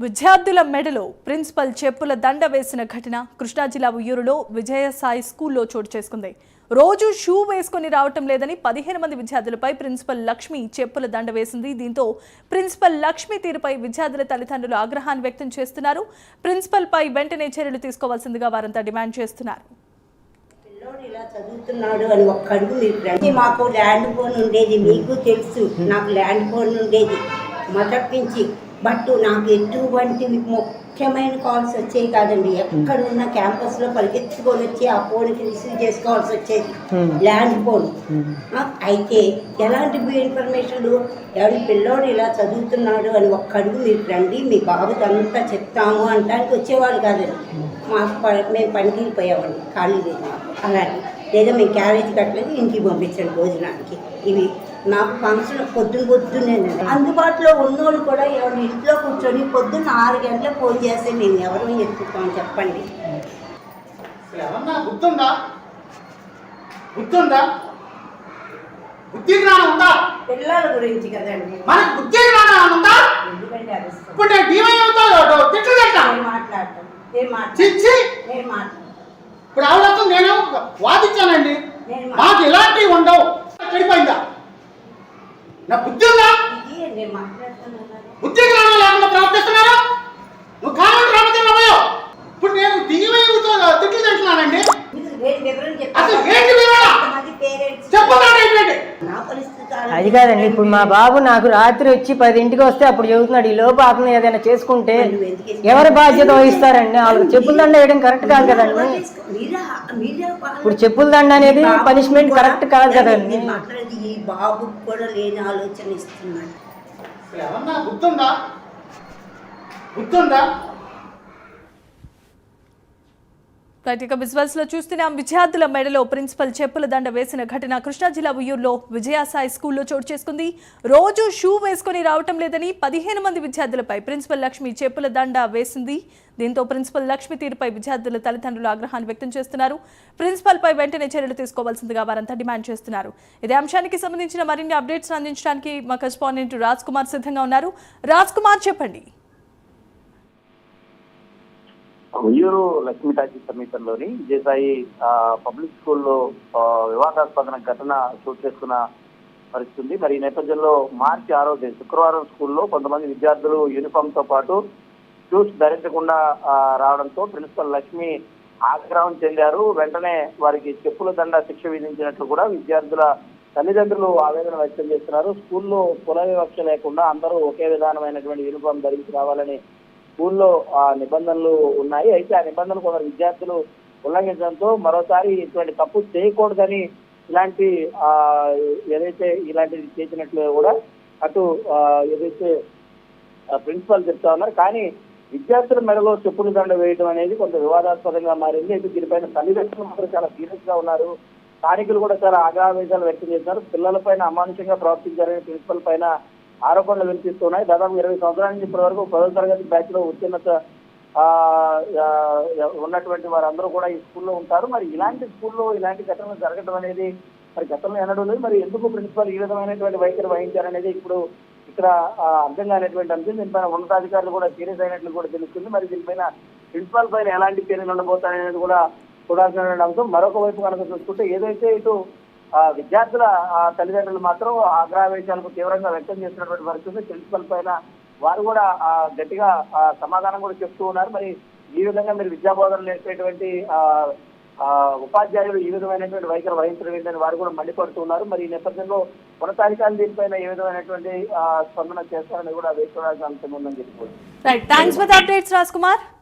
విద్యార్థుల మెడలో ప్రిన్సిపల్ చెప్పుల దండ వేసిన ఘటన కృష్ణా జిల్లా ఉయ్యూరులో విజయసాయి స్కూల్లో చోటు చేసుకుంది. రోజు షూ వేసుకొని రావటం లేదని 15 మంది విద్యార్థులపై ప్రిన్సిపల్ లక్ష్మి చెప్పుల దండ వేసింది. దీంతో ప్రిన్సిపల్ లక్ష్మి తీరుపై విద్యార్థుల తల్లిదండ్రులు ఆగ్రహాన్ని వ్యక్తం చేస్తున్నారు. ప్రిన్సిపల్ పై వెంటనే చర్యలు తీసుకోవాల్సిందిగా వారంతా డిమాండ్ చేస్తున్నారు. ఇలా చదువుతున్నాడు అని ఒక్క అడుగు మీరు మాకు ల్యాండ్ ఫోన్ ఉండేది, మీకు తెలుసు. నాకు ల్యాండ్ ఫోన్ ఉండేది మొదటి బట్ నాకు ఎటువంటి ముఖ్యమైన కాల్స్ వచ్చేవి కాదండి. ఎక్కడ ఉన్న క్యాంపస్లో పరిగెత్తుకొని వచ్చి ఆ ఫోన్కి రిసీవ్ చేసుకోవాల్సి వచ్చేది, ల్యాండ్ ఫోన్. అయితే ఎలాంటి ఇన్ఫర్మేషన్లు, ఎవరి పిల్లోడు ఇలా చదువుతున్నాడు అని ఒక్క అడుగు మీరు రండి, మీ బాబుకి అంతా చెప్తాము అంటానికి వచ్చేవాళ్ళు కాదండి. మేము పనికి వెళ్ళిపోయేవాళ్ళం, ఖాళీ లేదు మాకు. అలాంటి లేదా మేము క్యారేజ్ కట్టలేదు, ఇంటికి పంపించండి భోజనానికి. ఇవి నాకు ఫంక్షన్ పొద్దున్నే అందుబాటులో ఉన్నోళ్ళు కూడా ఎవరి ఇంట్లో కూర్చొని పొద్దున్న 6 గంటలకు ఫోన్ చేస్తే మేము ఎవరు ఎత్తుతాం చెప్పండి. పిల్లల గురించి కదండి, మాట్లాడతాం. ఇప్పుడు ఆవిడతో నేను వాదించానండి, మాకు ఇలాంటివి ఉండవు. చెడిపోయిందా? నా బుద్ధి ఉందా? బుద్ధి జ్ఞానం లేకుండా ప్రవర్తిస్తున్నారు. నువ్వు కామెంట్ రామచంద్రమయ్యో, ఇప్పుడు నేను దిగిపోయితో తిట్లు తింటున్నానండి. అసలు ఏంటి వివరణ? అది కాదండి. ఇప్పుడు మా బాబు నాకు రాత్రి వచ్చి 10ంటికి వస్తే అప్పుడు చెబుతున్నాడు, ఈ లోపు అతను ఏదైనా చేసుకుంటే ఎవరి బాధ్యత వహిస్తారండి? వాళ్ళకి చెప్పుల దండ వేయడం కరెక్ట్ కాదు కదండి. ఇప్పుడు చెప్పుల దండ అనేది పనిష్మెంట్ కరెక్ట్ కాదు కదండి. ఈ బాబు కూడా లేని ఆలోచన ఇస్తున్నాడు. గుర్తుందా? విజువల్స్ లో చూస్తున్నాం. విద్యార్థుల మెడలో ప్రిన్సిపల్ చెప్పుల దండ వేసిన ఘటన కృష్ణా జిల్లా ఉయ్యూరులో విజయసాయి స్కూల్లో చోటు చేసుకుంది. రోజు షూ వేసుకొని రావటం లేదని 15 మంది విద్యార్థులపై ప్రిన్సిపల్ లక్ష్మి చెప్పుల దండ వేసింది. దీంతో ప్రిన్సిపల్ లక్ష్మి తీరుపై విద్యార్థుల తల్లిదండ్రులు ఆగ్రహాన్ని వ్యక్తం చేస్తున్నారు. ప్రిన్సిపల్ పై వెంటనే చర్యలు తీసుకోవాల్సిందిగా వారంతా డిమాండ్ చేస్తున్నారు. ఇదే అంశానికి సంబంధించిన మరిన్ని అప్డేట్స్ అందించడానికి మా కరెస్పాండెంట్ రాజ్ కుమార్ సిద్ధంగా ఉన్నారు. రాజ్ కుమార్, చెప్పండి. ఉయ్యూరు లక్ష్మీ టాకీస్ సమీపంలోని విజయసాయి పబ్లిక్ స్కూల్లో వివాదాస్పద ఘటన చోటు చేసుకున్న పరిస్థితి ఉంది. మరి ఈ నేపథ్యంలో మార్చి 6వ తేదీ శుక్రవారం స్కూల్లో కొంతమంది విద్యార్థులు యూనిఫామ్ తో పాటు షూస్ ధరించకుండా రావడంతో ప్రిన్సిపల్ లక్ష్మి ఆగ్రహం చెందారు. వెంటనే వారికి చెప్పుల దండ శిక్ష విధించినట్లు కూడా విద్యార్థుల తల్లిదండ్రులు ఆవేదన వ్యక్తం చేస్తున్నారు. స్కూల్లో కుల వివక్ష లేకుండా అందరూ ఒకే విధానమైనటువంటి యూనిఫామ్ ధరించి రావాలని స్కూల్లో నిబంధనలు ఉన్నాయి. అయితే ఆ నిబంధనలు కొందరు విద్యార్థులు ఉల్లంఘించడంతో మరోసారి ఇటువంటి తప్పు చేయకూడదని ఇలాంటి ఇలాంటిది చేసినట్లు కూడా అటు ఏదైతే ప్రిన్సిపల్ చెప్తా ఉన్నారు. కానీ విద్యార్థుల మెడలో చెప్పుల దండ వేయడం అనేది కొంత వివాదాస్పదంగా మారింది. అయితే దీనిపైన తల్లిదండ్రులు మాత్రం చాలా సీరియస్ గా ఉన్నారు. స్థానికులు కూడా చాలా ఆగ్రహావేశాలు వ్యక్తం చేస్తున్నారు. పిల్లలపైన అమానుషంగా ప్రవర్తించారని ప్రిన్సిపల్ పైన ఆరోపణలు వినిపిస్తున్నాయి. దాదాపు 20 సంవత్సరాల నుంచి ఇప్పటి వరకు 10వ తరగతి బ్యాచ్ లో ఉత్తీర్ణత ఉన్నటువంటి వారందరూ కూడా ఈ స్కూల్లో ఉంటారు. మరి ఇలాంటి స్కూల్లో ఇలాంటి ఘటనలు జరగడం అనేది మరి గతంలో ఎన్నడూ లేదు. మరి ఎందుకు ప్రిన్సిపల్ ఈ విధమైనటువంటి వైఖరి వహించారనేది ఇప్పుడు ఇక్కడ అర్థం కానిటువంటి అంశం. దీనిపైన ఉన్నతాధికారులు కూడా సీరియస్ అయినట్లు కూడా తెలుస్తుంది. మరి దీనిపైన ప్రిన్సిపల్ పైన ఎలాంటి చర్యలు ఉండబోతాయనేది కూడా చూడాల్సిన అంశం. మరొక వైపు కనుక చూసుకుంటే ఏదైతే ఇటు విద్యార్థుల తల్లిదండ్రులు మాత్రం ఆగ్రహావేశాలకు తీవ్రంగా వ్యక్తం చేస్తున్నటువంటి పరిస్థితి. ప్రిన్సిపల్ పైన వారు కూడా గట్టిగా సమాధానం కూడా చెప్తూ ఉన్నారు. మరి ఈ విధంగా మీరు విద్యాబోధనలు నేర్పేటువంటి ఉపాధ్యాయులు ఈ విధమైనటువంటి వైఖరి వహించడం ఏంటని వారు కూడా మండిపడుతూ ఉన్నారు. మరి ఈ నేపథ్యంలో ఉన్నతాధికారులు దీనిపైన ఏ విధమైనటువంటి స్పందన చేస్తారని కూడా వేసుకోవడానికి అంశం ఉందని చెప్పుకోవచ్చు. Thanks for the updates Raj Kumar.